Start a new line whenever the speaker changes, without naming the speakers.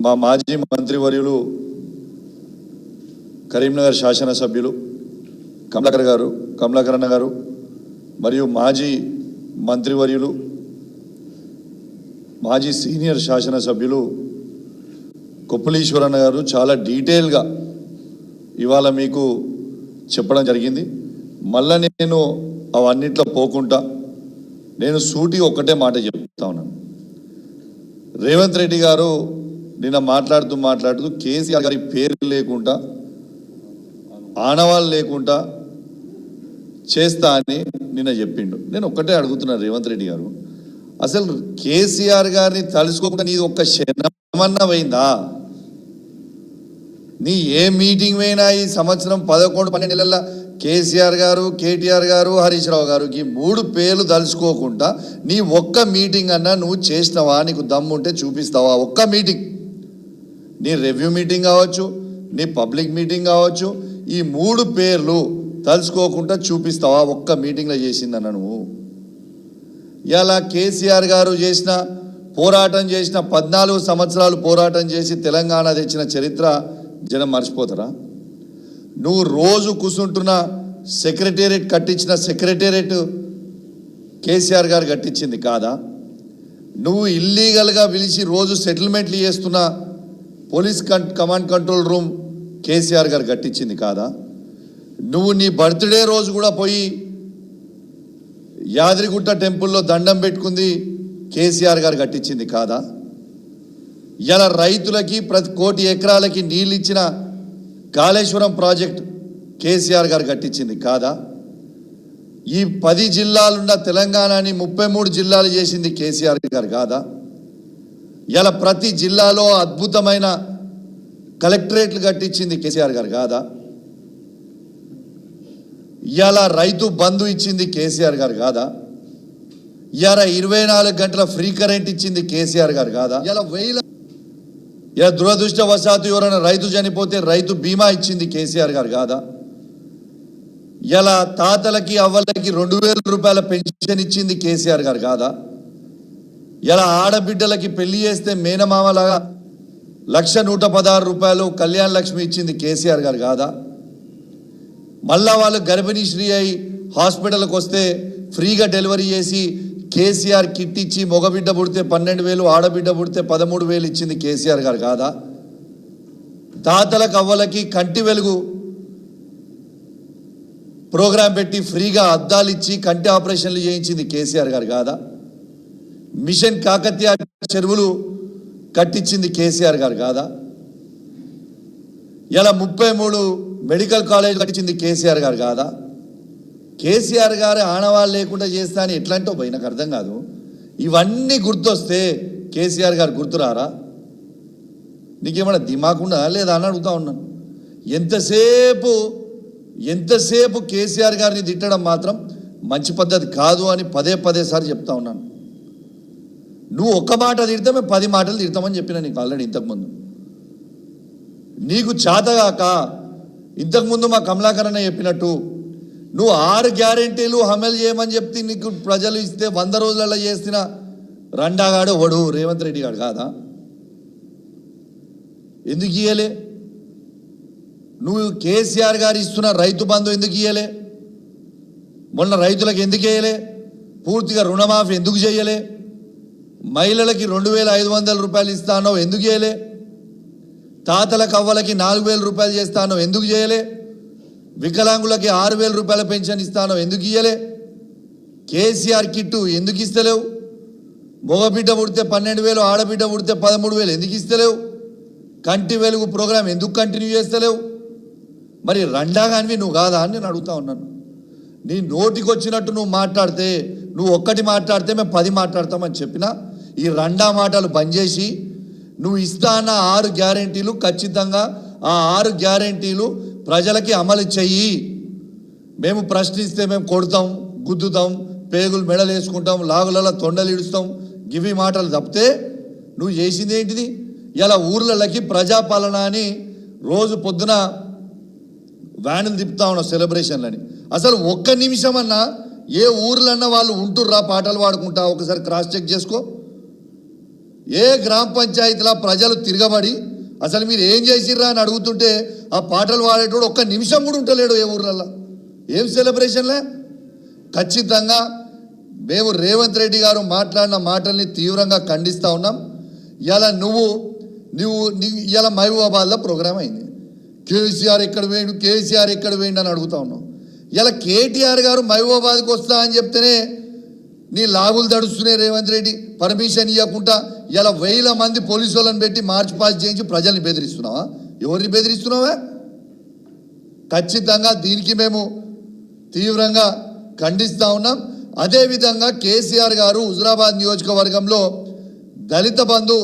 మా మాజీ మంత్రివర్యులు కరీంనగర్ శాసనసభ్యులు కమలాకర్ అన్న గారు మరియు మాజీ మంత్రివర్యులు మాజీ సీనియర్ శాసనసభ్యులు కొప్పులీశ్వరన్న గారు చాలా డీటెయిల్గా ఇవాళ మీకు చెప్పడం జరిగింది. మళ్ళీ నేను అవన్నిట్లో పోకుండా నేను సూటి ఒక్కటే మాట చెప్తా ఉన్నాను. రేవంత్ రెడ్డి గారు నిన్న మాట్లాడుతూ కేసీఆర్ గారి పేరు లేకుండా ఆనవాళ్ళు లేకుండా చేస్తా అని నిన్న చెప్పిండు. నేను ఒక్కటే అడుగుతున్నాను, రేవంత్ రెడ్డి గారు అసలు కేసీఆర్ గారిని తలుసుకోకుండా నీది ఒక్క క్షణమన్నా పోయిందా? నీ ఏ మీటింగ్ పోయినా ఈ సంవత్సరం 11-12 నెలల కేసీఆర్ గారు, కేటీఆర్ గారు, హరీష్ రావు గారు ఈ 3 పేర్లు తలుచుకోకుండా నీ ఒక్క మీటింగ్ అన్నా నువ్వు చేసినావా? నీకు దమ్ముంటే చూపిస్తావా? ఒక్క మీటింగ్, నీ రివ్యూ మీటింగ్ కావచ్చు, నీ పబ్లిక్ మీటింగ్ కావచ్చు, ఈ 3 పేర్లు తలుచుకోకుండా చూపిస్తావా? ఒక్క మీటింగ్లో చేసిందన్న నువ్వు. ఇలా కేసీఆర్ గారు చేసిన పోరాటం చేసిన 14 సంవత్సరాలు పోరాటం చేసి తెలంగాణ తెచ్చిన చరిత్ర జనం మర్చిపోతారా? నువ్వు రోజు కూర్చుంటున్న సెక్రటేరియట్ కట్టించిన సెక్రటేరియట్ కేసీఆర్ గారు కట్టించింది కాదా? నువ్వు ఇల్లీగల్గా పిలిచి రోజు సెటిల్మెంట్లు చేస్తున్న police command control room KCR గారు కట్టించింది కాదా? నువ్వు నీ బర్త్డే రోజు కూడా పోయి యాదగిరిగుట్ట టెంపుల్లో దండం పెట్టుకుంది కేసీఆర్ గారు కట్టించింది కాదా? ఇలా రైతులకి ప్రతి 1 కోటి ఎకరాలకి నీళ్ళు ఇచ్చిన కాళేశ్వరం ప్రాజెక్ట్ కేసీఆర్ గారు కట్టించింది కాదా? ఈ 10 జిల్లాలున్న తెలంగాణని 33 జిల్లాలు చేసింది కేసీఆర్ గారు కాదా? ఇలా ప్రతి జిల్లాలో అద్భుతమైన కలెక్టరేట్లు కట్టించింది కేసీఆర్ గారు కాదా? ఇలా రైతు బంధు ఇచ్చింది కేసీఆర్ గారు కాదా? ఇలా 24 గంటల ఫ్రీ కరెంట్ ఇచ్చింది కేసీఆర్ గారు కాదా? ఇలా దురదృష్టవశాత్తు ఎవరైనా రైతు చనిపోతే రైతు బీమా ఇచ్చింది కేసీఆర్ గారు కాదా? ఇలా తాతలకి అవ్వలకి 2000 రూపాయల పెన్షన్ ఇచ్చింది కేసీఆర్ గారు కాదా? ఇలా ఆడబిడ్డలకి పెళ్లి చేస్తే మేనమామలాగా 1,116 రూపాయలు కళ్యాణ లక్ష్మి ఇచ్చింది కేసీఆర్ గారు కాదా? మళ్ళా వాళ్ళు గర్భిణీ శ్రీ అయి హాస్పిటల్కి వస్తే ఫ్రీగా డెలివరీ చేసి కేసీఆర్ కిట్ ఇచ్చి మగబిడ్డ పుడితే 12,000, ఆడబిడ్డ పుడితే 13,000 ఇచ్చింది కేసీఆర్ గారు కాదా? తాతలకు అవ్వలకి కంటి వెలుగు ప్రోగ్రాం పెట్టి ఫ్రీగా అద్దాలు ఇచ్చి కంటి ఆపరేషన్లు చేయించింది కేసీఆర్ గారు కాదా? మిషన్ కాకతీయ చెరువులు కట్టించింది కేసీఆర్ గారు కాదా? ఇలా 33 మెడికల్ కాలేజ్ కట్టించింది కేసీఆర్ గారు కాదా? కేసీఆర్ గారు ఆనవాళ్ళు లేకుండా చేస్తా అని ఎట్లాంటో పోయి నాకు అర్థం కాదు. ఇవన్నీ గుర్తొస్తే కేసీఆర్ గారు గుర్తురారా? నీకేమన్నా దిమాకుండా లేదా అని అడుగుతా ఉన్నాను. ఎంతసేపు కేసీఆర్ గారిని తిట్టడం మాత్రం మంచి పద్ధతి కాదు అని పదే సార్లు చెప్తా ఉన్నాను. నువ్వు ఒక్క మాట తిడితే మేము 10 మాటలు తిడతామని చెప్పిన నీకు ఆల్రెడీ ఇంతకుముందు. నీకు చేతగాక ఇంతకుముందు మా కమలాకర్ అన్న చెప్పినట్టు నువ్వు 6 గ్యారెంటీలు అమలు చేయమని చెప్తే నీకు ప్రజలు ఇస్తే 100 రోజులలో చేసిన రండాగాడు వడు రేవంత్ రెడ్డి గారు కాదా? ఎందుకు ఇయ్యలే? నువ్వు కేసీఆర్ గారు ఇస్తున్న రైతు బంధు ఎందుకు ఇయ్యలే? మొన్న రైతులకు ఎందుకు వేయలే? పూర్తిగా రుణమాఫీ ఎందుకు చేయలే? మహిళలకి 2,500 రూపాయలు ఇస్తానో ఎందుకు చేయలే? తాతలకు అవ్వలకి 4,000 రూపాయలు చేస్తానో ఎందుకు చేయలే? వికలాంగులకి 6,000 రూపాయల పెన్షన్ ఇస్తానో ఎందుకు ఇయ్యలే? కేసీఆర్ కిట్టు ఎందుకు ఇస్తలేవు? మగబిడ్డ పుడితే 12,000, ఆడబిడ్డ పుడితే 13,000 ఎందుకు ఇస్తలేవు? కంటి వెలుగు ప్రోగ్రాం ఎందుకు కంటిన్యూ చేస్తలేవు? మరి రండాగానివి నువ్వు కాదా అని నేను అడుగుతా ఉన్నాను. నీ నోటికి వచ్చినట్టు నువ్వు మాట్లాడితే, నువ్వు ఒక్కటి మాట్లాడితే మేము 10 మాట్లాడతామని చెప్పినా ఈ రండా మాటలు బంద్ చేసి నువ్వు ఇస్తా అన్న 6 గ్యారెంటీలు ఖచ్చితంగా ఆ 6 గ్యారెంటీలు ప్రజలకి అమలు చెయ్యి. మేము ప్రశ్నిస్తే మేము కొడతాం, గుద్దుతాం, పేగులు మెడలు వేసుకుంటాం, లాగులలో తొండలు ఇడుస్తాం, గివి మాటలు తప్పితే నువ్వు చేసింది ఏంటిది? ఇలా ఊర్లకి ప్రజాపాలన అని రోజు పొద్దున వ్యానులు తిప్పుతా ఉన్నావు సెలబ్రేషన్లని. అసలు ఒక్క నిమిషమన్నా ఏ ఊర్లన్నా వాళ్ళు ఉంటుర్రా పాటలు పాడుకుంటా? ఒకసారి క్రాస్ చెక్ చేసుకో. ఏ గ్రామ పంచాయతీల ప్రజలు తిరగబడి అసలు మీరు ఏం చేసిర్రా అని అడుగుతుంటే ఆ పాటలు పాడేటోడు ఒక్క నిమిషం కూడా ఉంటలేడు ఏ ఊర్లలో. ఏం సెలబ్రేషన్లే. ఖచ్చితంగా మేము రేవంత్ రెడ్డి గారు మాట్లాడిన మాటల్ని తీవ్రంగా ఖండిస్తూ ఉన్నాం. ఇలా నువ్వు ఇలా మహబూబాబాద్లో ప్రోగ్రామ్ అయింది. కేసీఆర్ ఎక్కడ వేయండు, కేసీఆర్ ఎక్కడ వేయండి అని అడుగుతా ఉన్నావు. ఇలా కేటీఆర్ గారు మహబూబాబాద్కి వస్తా అని చెప్తేనే నీ లాగులు తడుస్తున్నాయి. రేవంత్ రెడ్డి పర్మిషన్ ఇవ్వకుండా ఇలా 1000 మంది పోలీసు వాళ్ళని పెట్టి మార్చ్ పాస్ చేయించి ప్రజల్ని బెదిరిస్తున్నావా? ఎవరిని బెదిరిస్తున్నావా? ఖచ్చితంగా దీనికి మేము తీవ్రంగా ఖండిస్తూ ఉన్నాం. అదేవిధంగా కేసీఆర్ గారు హుజురాబాద్ నియోజకవర్గంలో దళిత బంధు